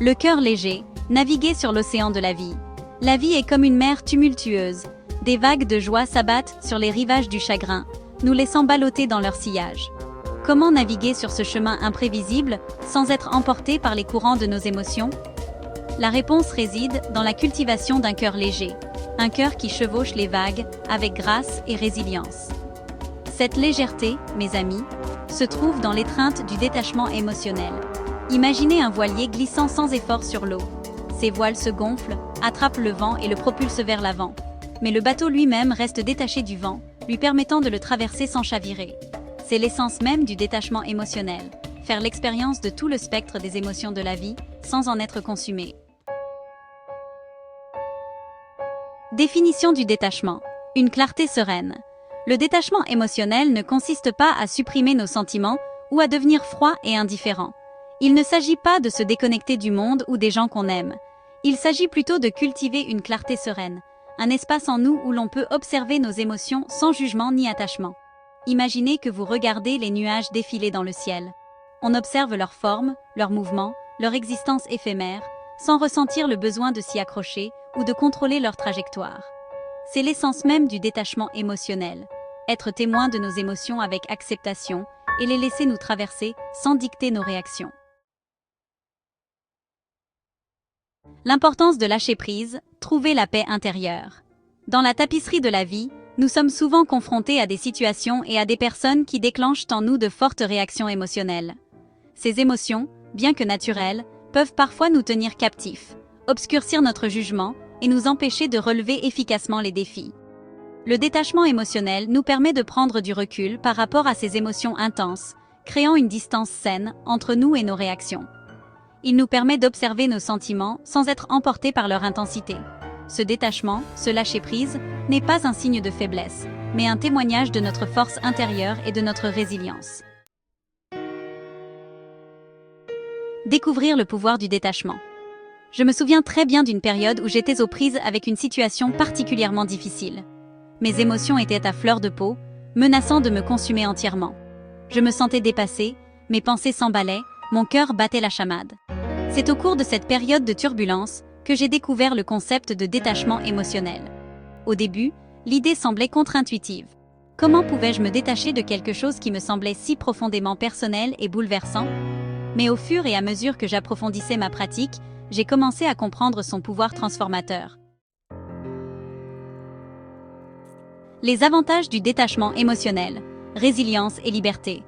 Le cœur léger, naviguer sur l'océan de la vie. La vie est comme une mer tumultueuse. Des vagues de joie s'abattent sur les rivages du chagrin, nous laissant balloter dans leur sillage. Comment naviguer sur ce chemin imprévisible sans être emporté par les courants de nos émotions? La réponse réside dans la cultivation d'un cœur léger, un cœur qui chevauche les vagues avec grâce et résilience. Cette légèreté, mes amis, se trouve dans l'étreinte du détachement émotionnel. Imaginez un voilier glissant sans effort sur l'eau. Ses voiles se gonflent, attrapent le vent et le propulsent vers l'avant. Mais le bateau lui-même reste détaché du vent, lui permettant de le traverser sans chavirer. C'est l'essence même du détachement émotionnel, faire l'expérience de tout le spectre des émotions de la vie, sans en être consumé. Définition du détachement. Une clarté sereine. Le détachement émotionnel ne consiste pas à supprimer nos sentiments ou à devenir froid et indifférent. Il ne s'agit pas de se déconnecter du monde ou des gens qu'on aime. Il s'agit plutôt de cultiver une clarté sereine, un espace en nous où l'on peut observer nos émotions sans jugement ni attachement. Imaginez que vous regardez les nuages défiler dans le ciel. On observe leur forme, leur mouvement, leur existence éphémère, sans ressentir le besoin de s'y accrocher ou de contrôler leur trajectoire. C'est l'essence même du détachement émotionnel, être témoin de nos émotions avec acceptation et les laisser nous traverser sans dicter nos réactions. L'importance de lâcher prise, trouver la paix intérieure. Dans la tapisserie de la vie, nous sommes souvent confrontés à des situations et à des personnes qui déclenchent en nous de fortes réactions émotionnelles. Ces émotions, bien que naturelles, peuvent parfois nous tenir captifs, obscurcir notre jugement et nous empêcher de relever efficacement les défis. Le détachement émotionnel nous permet de prendre du recul par rapport à ces émotions intenses, créant une distance saine entre nous et nos réactions. Il nous permet d'observer nos sentiments sans être emportés par leur intensité. Ce détachement, ce lâcher-prise, n'est pas un signe de faiblesse, mais un témoignage de notre force intérieure et de notre résilience. Découvrir le pouvoir du détachement. Je me souviens très bien d'une période où j'étais aux prises avec une situation particulièrement difficile. Mes émotions étaient à fleur de peau, menaçant de me consumer entièrement. Je me sentais dépassée, mes pensées s'emballaient, mon cœur battait la chamade. C'est au cours de cette période de turbulence que j'ai découvert le concept de détachement émotionnel. Au début, l'idée semblait contre-intuitive. Comment pouvais-je me détacher de quelque chose qui me semblait si profondément personnel et bouleversant? Mais au fur et à mesure que j'approfondissais ma pratique, j'ai commencé à comprendre son pouvoir transformateur. Les avantages du détachement émotionnel, résilience et liberté.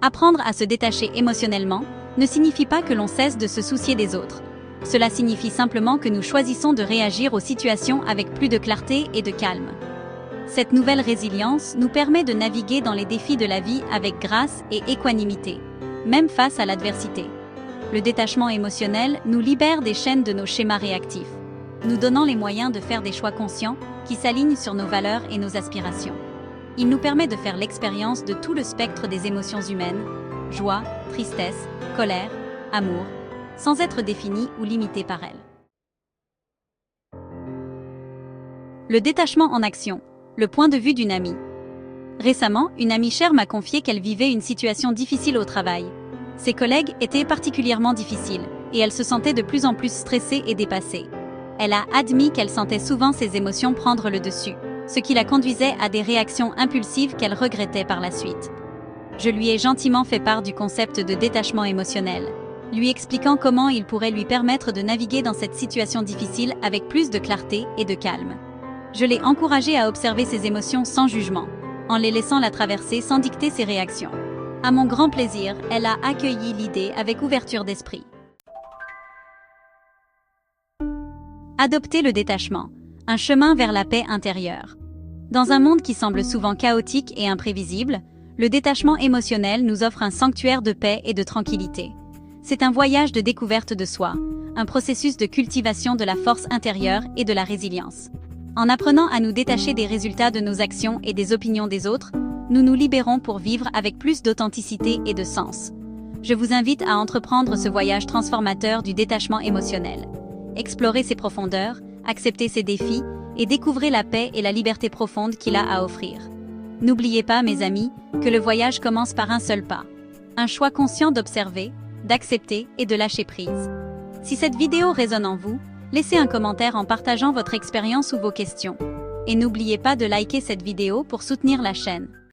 Apprendre à se détacher émotionnellement ne signifie pas que l'on cesse de se soucier des autres. Cela signifie simplement que nous choisissons de réagir aux situations avec plus de clarté et de calme. Cette nouvelle résilience nous permet de naviguer dans les défis de la vie avec grâce et équanimité, même face à l'adversité. Le détachement émotionnel nous libère des chaînes de nos schémas réactifs, nous donnant les moyens de faire des choix conscients qui s'alignent sur nos valeurs et nos aspirations. Il nous permet de faire l'expérience de tout le spectre des émotions humaines, joie, tristesse, colère, amour, sans être défini ou limité par elles. Le détachement en action, le point de vue d'une amie. Récemment, une amie chère m'a confié qu'elle vivait une situation difficile au travail. Ses collègues étaient particulièrement difficiles, et elle se sentait de plus en plus stressée et dépassée. Elle a admis qu'elle sentait souvent ses émotions prendre le dessus, ce qui la conduisait à des réactions impulsives qu'elle regrettait par la suite. Je lui ai gentiment fait part du concept de détachement émotionnel, lui expliquant comment il pourrait lui permettre de naviguer dans cette situation difficile avec plus de clarté et de calme. Je l'ai encouragée à observer ses émotions sans jugement, en les laissant la traverser sans dicter ses réactions. À mon grand plaisir, elle a accueilli l'idée avec ouverture d'esprit. Adopter le détachement, un chemin vers la paix intérieure. Dans un monde qui semble souvent chaotique et imprévisible, le détachement émotionnel nous offre un sanctuaire de paix et de tranquillité. C'est un voyage de découverte de soi, un processus de cultivation de la force intérieure et de la résilience. En apprenant à nous détacher des résultats de nos actions et des opinions des autres, nous nous libérons pour vivre avec plus d'authenticité et de sens. Je vous invite à entreprendre ce voyage transformateur du détachement émotionnel. Explorez ses profondeurs, acceptez ses défis et découvrez la paix et la liberté profonde qu'il a à offrir. N'oubliez pas, mes amis, que le voyage commence par un seul pas. Un choix conscient d'observer, d'accepter et de lâcher prise. Si cette vidéo résonne en vous, laissez un commentaire en partageant votre expérience ou vos questions. Et n'oubliez pas de liker cette vidéo pour soutenir la chaîne.